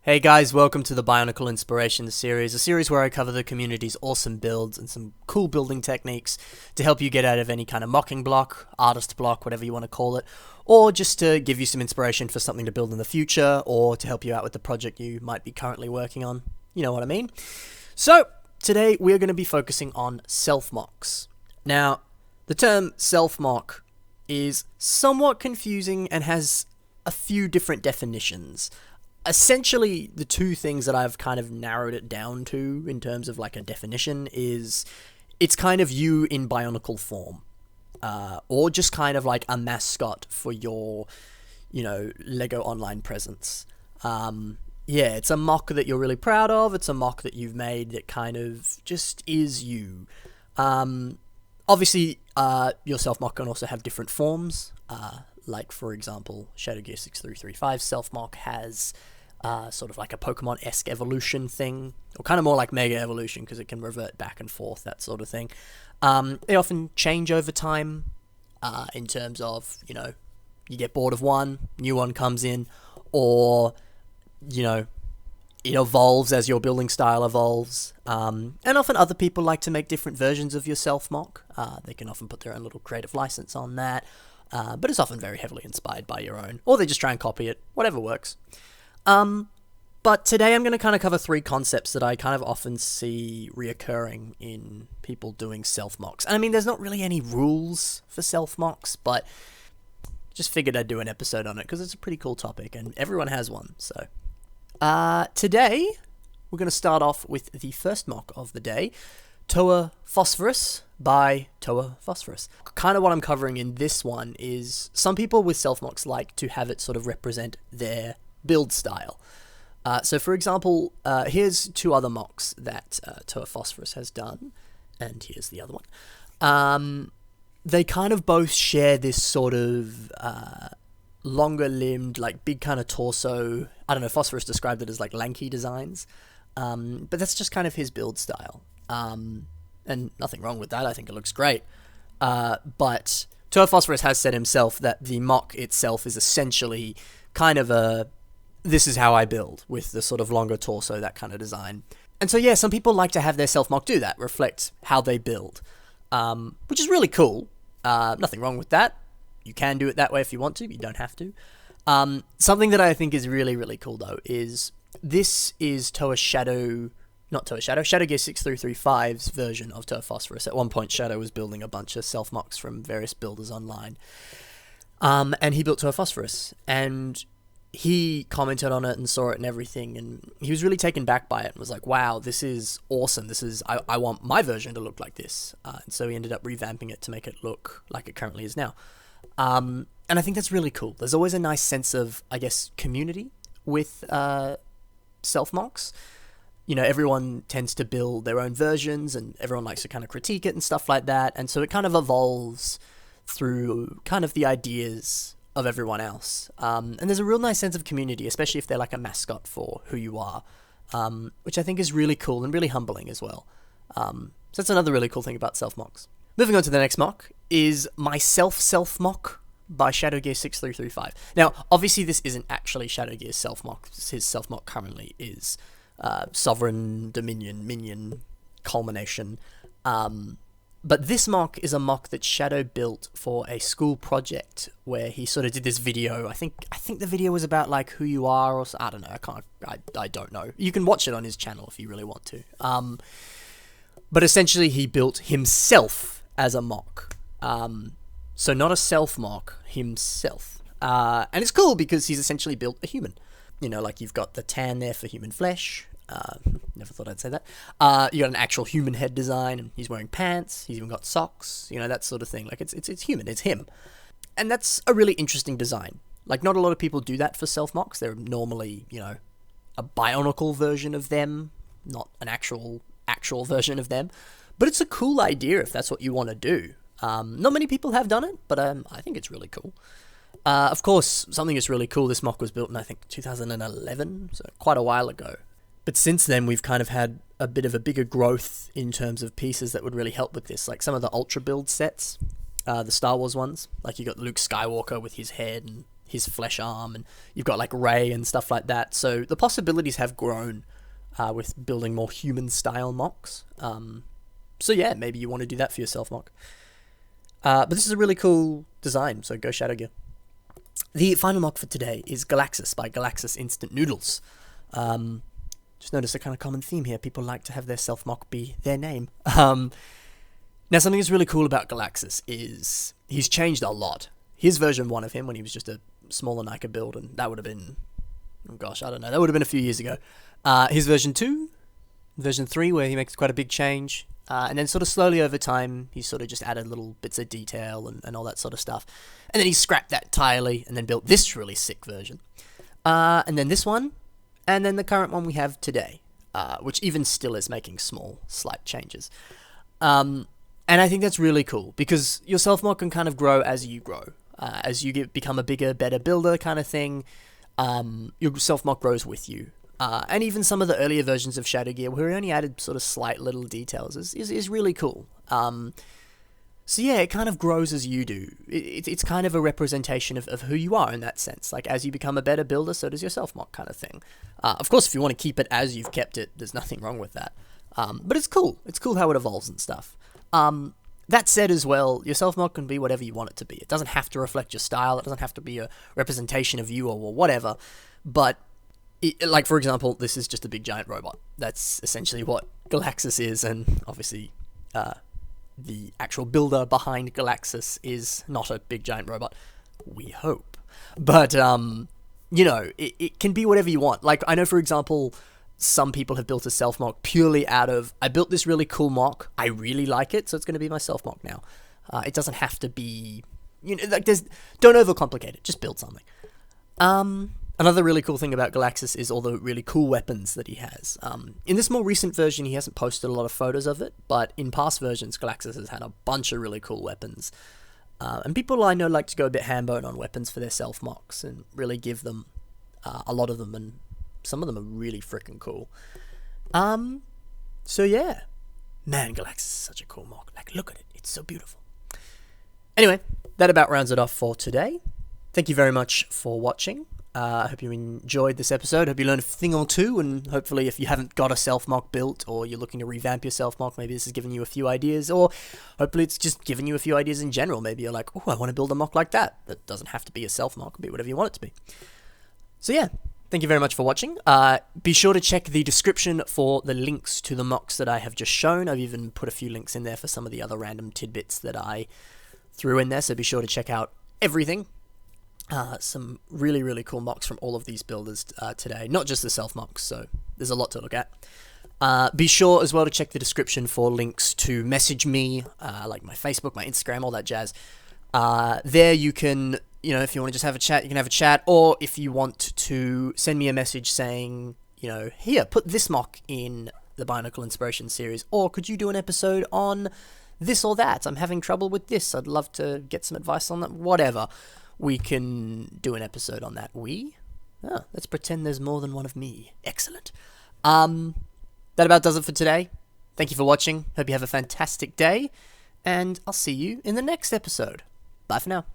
Hey guys, welcome to the Bionicle Inspiration series, a series where I cover the community's awesome builds and some cool building techniques to help you get out of any kind of mocking block, artist block, whatever you want to call it, or just to give you some inspiration for something to build in the future, or to help you out with the project you might be currently working on. You know what I mean? So, today we're going to be focusing on self-mocks. Now, the term self-mock is somewhat confusing and has a few different definitions. Essentially, the two things that I've kind of narrowed it down to in terms of like a definition is it's kind of you in Bionicle form, or just kind of like a mascot for your, Lego online presence. Yeah, it's a mock that you're really proud of. It's a mock that you've made that kind of just is you. Obviously, your self-mock can also have different forms. Like, for example, Shadow Gear 6335 self-mock has sort of like a Pokemon-esque evolution thing, or kind of more like Mega Evolution because it can revert back and forth, that sort of thing. They often change over time in terms of, you get bored of one, new one comes in, or, it evolves as your building style evolves. And often other people like to make different versions of your self-mock. They can often put their own little creative license on that. But it's often very heavily inspired by your own, or they just try and copy it, whatever works. But today I'm going to kind of cover three concepts that I kind of often see reoccurring in people doing self-mocks. And I mean, there's not really any rules for self-mocks, but just figured I'd do an episode on it because it's a pretty cool topic and everyone has one. So today we're going to start off with the first mock of the day, ToaPhosphate by ToaPhosphate. Kind of what I'm covering in this one is some people with self-mocks like to have it sort of represent their build style. So for example, here's two other mocks that ToaPhosphate has done, and here's the other one. They kind of both share this sort of longer limbed, like big kind of torso. I don't know, Phosphorus described it as like lanky designs. But that's just kind of his build style. And nothing wrong with that. I think it looks great. But ToaPhosphate has said himself that the mock itself is essentially kind of a, this is how I build, with the sort of longer torso, that kind of design. And so yeah, some people like to have their self-mock do that, reflect how they build, which is really cool. Nothing wrong with that. You can do it that way if you want to, you don't have to. Something that I think is really, really cool though is this is Shadow Gear 6335's version of ToaPhosphate. At one point, Shadow was building a bunch of self-mocks from various builders online. And he built ToaPhosphate, and he commented on it and saw it and everything, and he was really taken back by it and was like, wow, this is awesome. I want my version to look like this. And so he ended up revamping it to make it look like it currently is now. And I think that's really cool. There's always a nice sense of, I guess, community with self-mocks. Everyone tends to build their own versions and everyone likes to kind of critique it and stuff like that. And so it kind of evolves through kind of the ideas of everyone else. And there's a real nice sense of community, especially if they're like a mascot for who you are, which I think is really cool and really humbling as well. So that's another really cool thing about self-mocks. Moving on to the next mock is my self-mock by Shadow Gear 6335. Now, obviously this isn't actually Shadow Gear's self-mock. His self-mock currently is Sovereign Dominion Minion Culmination. But this mock is a mock that Shadow built for a school project where he sort of did this video. I think the video was about like who you are, or I don't know. I don't know. You can watch it on his channel if you really want to. But essentially he built himself as a mock. So not a self-mock, himself. And it's cool because he's essentially built a human. Like you've got the tan there for human flesh. Never thought I'd say that. You got an actual human head design, and he's wearing pants. He's even got socks. That sort of thing. Like it's human. It's him, and that's a really interesting design. Like not a lot of people do that for self-mocks. They're normally, a Bionicle version of them, not an actual version of them. But it's a cool idea if that's what you want to do. Not many people have done it, but I think it's really cool. Of course, something that's really cool, this mock was built in, I think, 2011, so quite a while ago. But since then, we've kind of had a bit of a bigger growth in terms of pieces that would really help with this. Like some of the Ultra build sets, the Star Wars ones. Like you got Luke Skywalker with his head and his flesh arm, and you've got like Ray and stuff like that. So the possibilities have grown with building more human-style MOCs. So yeah, maybe you want to do that for your self-MOC. But this is a really cool design, so go Shadow Gear. The final MOC for today is Galactus by Galactus Instant Noodles. Just noticed a kind of common theme here. People like to have their self-MOC be their name. Now, something that's really cool about Galactus is he's changed a lot. Here's version 1 of him when he was just a smaller Nika build, and that would have been, oh gosh, I don't know, that would have been a few years ago. Here's version 2, version 3, where he makes quite a big change. And then sort of slowly over time, he's sort of just added little bits of detail and all that sort of stuff. And then he scrapped that entirely and then built this really sick version. And then this one, and then the current one we have today, which even still is making small, slight changes. And I think that's really cool, because your self-MOC can kind of grow as you grow. As you become a bigger, better builder kind of thing, your self-MOC grows with you. And even some of the earlier versions of Shadow Gear, where we only added sort of slight little details, is really cool. So yeah, it kind of grows as you do. It's kind of a representation of who you are in that sense. Like, as you become a better builder, so does your self-MOC kind of thing. Of course, if you want to keep it as you've kept it, there's nothing wrong with that. But it's cool. It's cool how it evolves and stuff. That said as well, your self-MOC can be whatever you want it to be. It doesn't have to reflect your style. It doesn't have to be a representation of you or whatever. But like, for example, this is just a big giant robot. That's essentially what Galactus is, and obviously the actual builder behind Galactus is not a big giant robot. We hope. But, you know, it can be whatever you want. Like, I know, for example, some people have built a self-MOC purely out of, I built this really cool MOC, I really like it, so it's going to be my self-MOC now. It doesn't have to be, you know, like, don't overcomplicate it, just build something. Another really cool thing about Galactus is all the really cool weapons that he has. In this more recent version, he hasn't posted a lot of photos of it, but in past versions, Galactus has had a bunch of really cool weapons. And people I know like to go a bit ham-bone on weapons for their self-MOCs and really give them a lot of them, and some of them are really freaking cool. So yeah. Man, Galactus is such a cool MOC. Like, look at it. It's so beautiful. Anyway, that about rounds it off for today. Thank you very much for watching. I hope you enjoyed this episode. Hope you learned a thing or two, and hopefully if you haven't got a self-MOC built, or you're looking to revamp your self-MOC, maybe this has given you a few ideas, or hopefully it's just given you a few ideas in general. Maybe you're like, oh, I want to build a MOC like that. That doesn't have to be a self-MOC. It can be whatever you want it to be. So yeah, thank you very much for watching. Be sure to check the description for the links to the MOCs that I have just shown. I've even put a few links in there for some of the other random tidbits that I threw in there, so be sure to check out everything. Some really, really cool MOCs from all of these builders today, not just the self-MOCs, so there's a lot to look at. Be sure as well to check the description for links to message me, like my Facebook, my Instagram, all that jazz. There you can, you know, if you want to just have a chat, you can have a chat, or if you want to send me a message saying, you know, here, put this MOC in the Bionicle Inspiration series, or could you do an episode on this or that? I'm having trouble with this. I'd love to get some advice on that, whatever. We can do an episode on that. Let's pretend there's more than one of me. Excellent. That about does it for today. Thank you for watching. Hope you have a fantastic day, and I'll see you in the next episode. Bye for now.